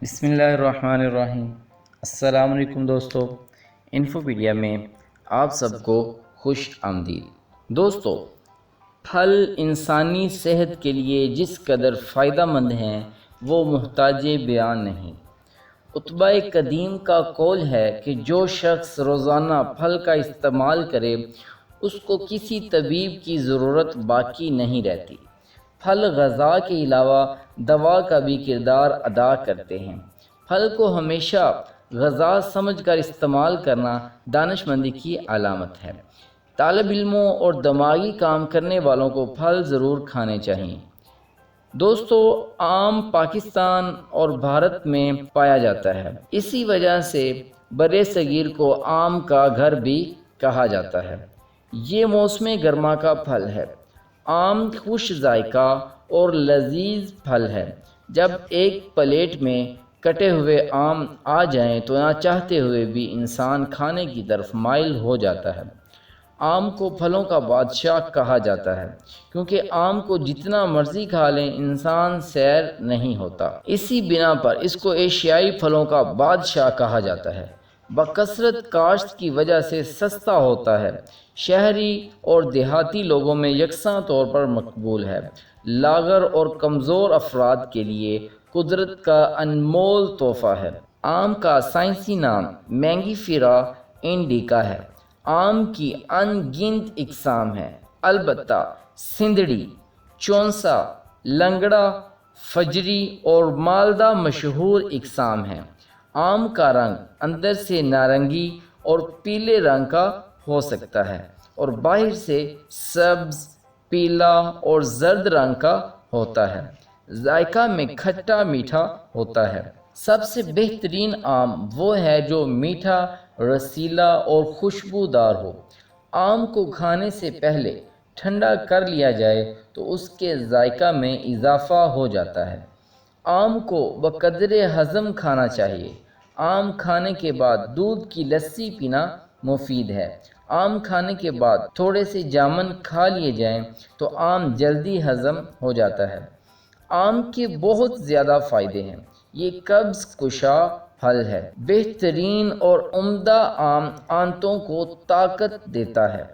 بسم اللہ الرحمن الرحیم۔ السلام علیکم دوستو، انفوپیڈیا میں آپ سب کو خوش آمدید۔ دوستو، پھل انسانی صحت کے لیے جس قدر فائدہ مند ہیں وہ محتاج بیان نہیں۔ عتبہ قدیم کا قول ہے کہ جو شخص روزانہ پھل کا استعمال کرے اس کو کسی طبیب کی ضرورت باقی نہیں رہتی۔ پھل غذا کے علاوہ دوا کا بھی کردار ادا کرتے ہیں۔ پھل کو ہمیشہ غذا سمجھ کر استعمال کرنا دانش مندی کی علامت ہے۔ طالب علموں اور دماغی کام کرنے والوں کو پھل ضرور کھانے چاہیے۔ دوستو، آم پاکستان اور بھارت میں پایا جاتا ہے، اسی وجہ سے برِ صغیر کو آم کا گھر بھی کہا جاتا ہے۔ یہ موسم گرما کا پھل ہے۔ آم خوش ذائقہ اور لذیذ پھل ہے۔ جب ایک پلیٹ میں کٹے ہوئے آم آ جائیں تو نہ چاہتے ہوئے بھی انسان کھانے کی طرف مائل ہو جاتا ہے۔ آم کو پھلوں کا بادشاہ کہا جاتا ہے کیونکہ آم کو جتنا مرضی کھا لیں انسان سیر نہیں ہوتا۔ اسی بنا پر اس کو ایشیائی پھلوں کا بادشاہ کہا جاتا ہے۔ بکثرت کاشت کی وجہ سے سستا ہوتا ہے۔ شہری اور دیہاتی لوگوں میں یکساں طور پر مقبول ہے۔ لاغر اور کمزور افراد کے لیے قدرت کا انمول تحفہ ہے۔ آم کا سائنسی نام مینگیفیرا انڈیکا ہے۔ آم کی ان گنت اقسام ہیں، البتہ سندھڑی، چونسا، لنگڑا، فجری اور مالدہ مشہور اقسام ہیں۔ آم کا رنگ اندر سے نارنگی اور پیلے رنگ کا ہو سکتا ہے اور باہر سے سبز، پیلا اور زرد رنگ کا ہوتا ہے۔ ذائقہ میں کھٹا میٹھا ہوتا ہے۔ سب سے بہترین آم وہ ہے جو میٹھا، رسیلا اور خوشبودار ہو۔ آم کو کھانے سے پہلے ٹھنڈا کر لیا جائے تو اس کے ذائقہ میں اضافہ ہو جاتا ہے۔ آم کو بقدر ہضم کھانا چاہیے۔ آم کھانے کے بعد دودھ کی لسی پینا مفید ہے۔ آم کھانے کے بعد تھوڑے سے جامن کھا لیے جائیں تو آم جلدی ہضم ہو جاتا ہے۔ آم کے بہت زیادہ فائدے ہیں۔ یہ قبض کشا پھل ہے۔ بہترین اور عمدہ آم آنتوں کو طاقت دیتا ہے،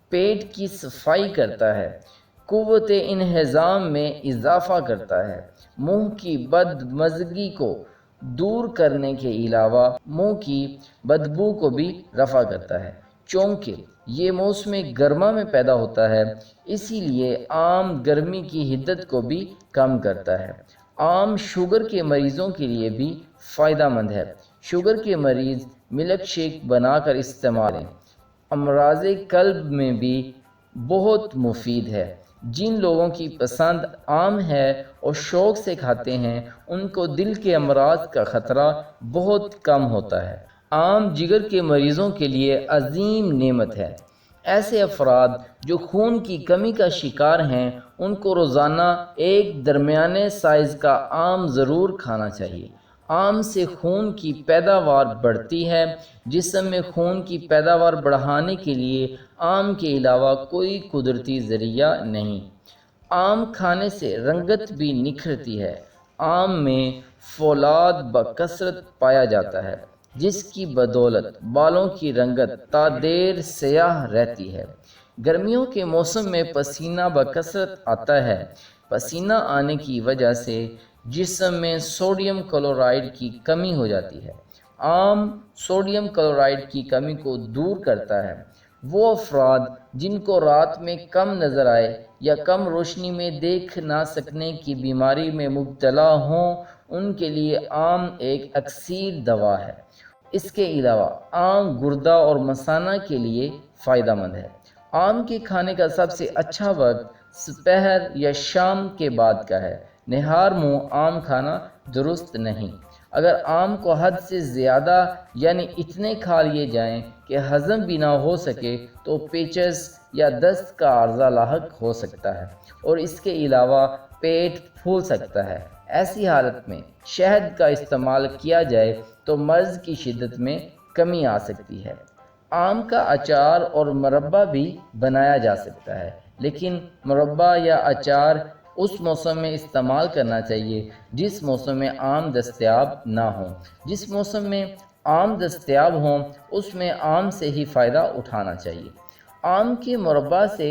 پیٹ کی صفائی کرتا ہے، قوت انہضام میں اضافہ کرتا ہے، منہ کی بدمزگی کو دور کرنے کے علاوہ منہ کی بدبو کو بھی رفع کرتا ہے۔ چونکہ یہ موسم گرما میں پیدا ہوتا ہے اسی لیے آم گرمی کی حدت کو بھی کم کرتا ہے۔ آم شوگر کے مریضوں کے لیے بھی فائدہ مند ہے۔ شوگر کے مریض ملک شیک بنا کر استعمال کریں۔ امراض قلب میں بھی بہت مفید ہے۔ جن لوگوں کی پسند آم ہے اور شوق سے کھاتے ہیں ان کو دل کے امراض کا خطرہ بہت کم ہوتا ہے۔ آم جگر کے مریضوں کے لیے عظیم نعمت ہے۔ ایسے افراد جو خون کی کمی کا شکار ہیں ان کو روزانہ ایک درمیانے سائز کا آم ضرور کھانا چاہیے۔ آم سے خون کی پیداوار بڑھتی ہے۔ جسم میں خون کی پیداوار بڑھانے کے لیے آم کے علاوہ کوئی قدرتی ذریعہ نہیں۔ آم کھانے سے رنگت بھی نکھرتی ہے۔ آم میں فولاد بکثرت پایا جاتا ہے جس کی بدولت بالوں کی رنگت تا دیر سیاہ رہتی ہے۔ گرمیوں کے موسم میں پسینہ بکثرت آتا ہے۔ پسینہ آنے کی وجہ سے جسم میں سوڈیم کلورائڈ کی کمی ہو جاتی ہے۔ آم سوڈیم کلورائڈ کی کمی کو دور کرتا ہے۔ وہ افراد جن کو رات میں کم نظر آئے یا کم روشنی میں دیکھ نہ سکنے کی بیماری میں مبتلا ہوں ان کے لیے آم ایک اکسیر دوا ہے۔ اس کے علاوہ آم گردہ اور مثانہ کے لیے فائدہ مند ہے۔ آم کے کھانے کا سب سے اچھا وقت سپہر یا شام کے بعد کا ہے۔ نہار منہ آم کھانا درست نہیں۔ اگر آم کو حد سے زیادہ یعنی اتنے کھا لیے جائیں کہ ہضم بھی نہ ہو سکے تو پیچس یا دست کا عارضہ لاحق ہو سکتا ہے اور اس کے علاوہ پیٹ پھول سکتا ہے۔ ایسی حالت میں شہد کا استعمال کیا جائے تو مرض کی شدت میں کمی آ سکتی ہے۔ آم کا اچار اور مربہ بھی بنایا جا سکتا ہے، لیکن مربہ یا اچار اس موسم میں استعمال کرنا چاہیے جس موسم میں آم دستیاب نہ ہوں۔ جس موسم میں آم دستیاب ہوں اس میں آم سے ہی فائدہ اٹھانا چاہیے۔ آم کے مربع سے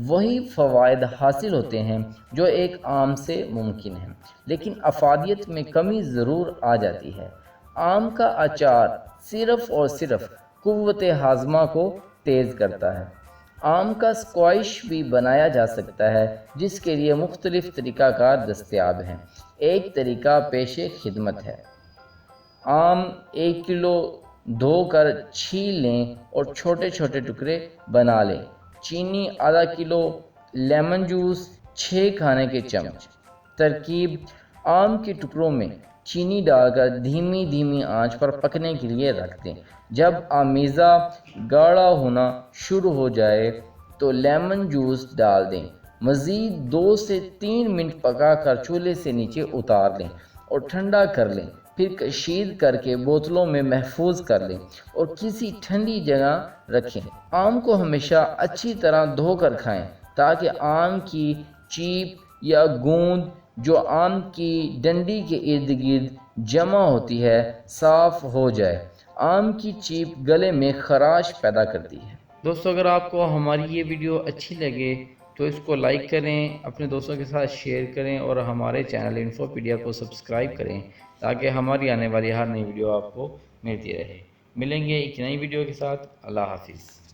وہی فوائد حاصل ہوتے ہیں جو ایک آم سے ممکن ہیں، لیکن افادیت میں کمی ضرور آ جاتی ہے۔ آم کا اچار صرف اور صرف قوت ہاضمہ کو تیز کرتا ہے۔ آم کا اسکوائش بھی بنایا جا سکتا ہے جس کے لیے مختلف طریقہ کار دستیاب ہیں۔ ایک طریقہ پیش خدمت ہے۔ آم 1 کلو دھو کر چھیل لیں اور چھوٹے چھوٹے ٹکڑے بنا لیں۔ چینی آدھا کلو، لیمن جوس 6 کھانے کے چمچ۔ ترکیب: آم کے ٹکڑوں میں چینی ڈال کر دھیمی آنچ پر پکنے کے لیے رکھ دیں۔ جب آمیزہ گاڑھا ہونا شروع ہو جائے تو لیمن جوس ڈال دیں۔ مزید 2 سے 3 منٹ پکا کر چولہے سے نیچے اتار لیں اور ٹھنڈا کر لیں۔ پھر کشید کر کے بوتلوں میں محفوظ کر لیں اور کسی ٹھنڈی جگہ رکھیں۔ آم کو ہمیشہ اچھی طرح دھو کر کھائیں تاکہ آم کی چیپ یا گوند جو آم کی ڈنڈی کے ارد گرد جمع ہوتی ہے صاف ہو جائے۔ آم کی چیپ گلے میں خراش پیدا کرتی ہے۔ دوستو، اگر آپ کو ہماری یہ ویڈیو اچھی لگے تو اس کو لائک کریں، اپنے دوستوں کے ساتھ شیئر کریں اور ہمارے چینل انفوپیڈیا کو سبسکرائب کریں تاکہ ہماری آنے والی ہر نئی ویڈیو آپ کو ملتی رہے۔ ملیں گے ایک نئی ویڈیو کے ساتھ۔ اللہ حافظ۔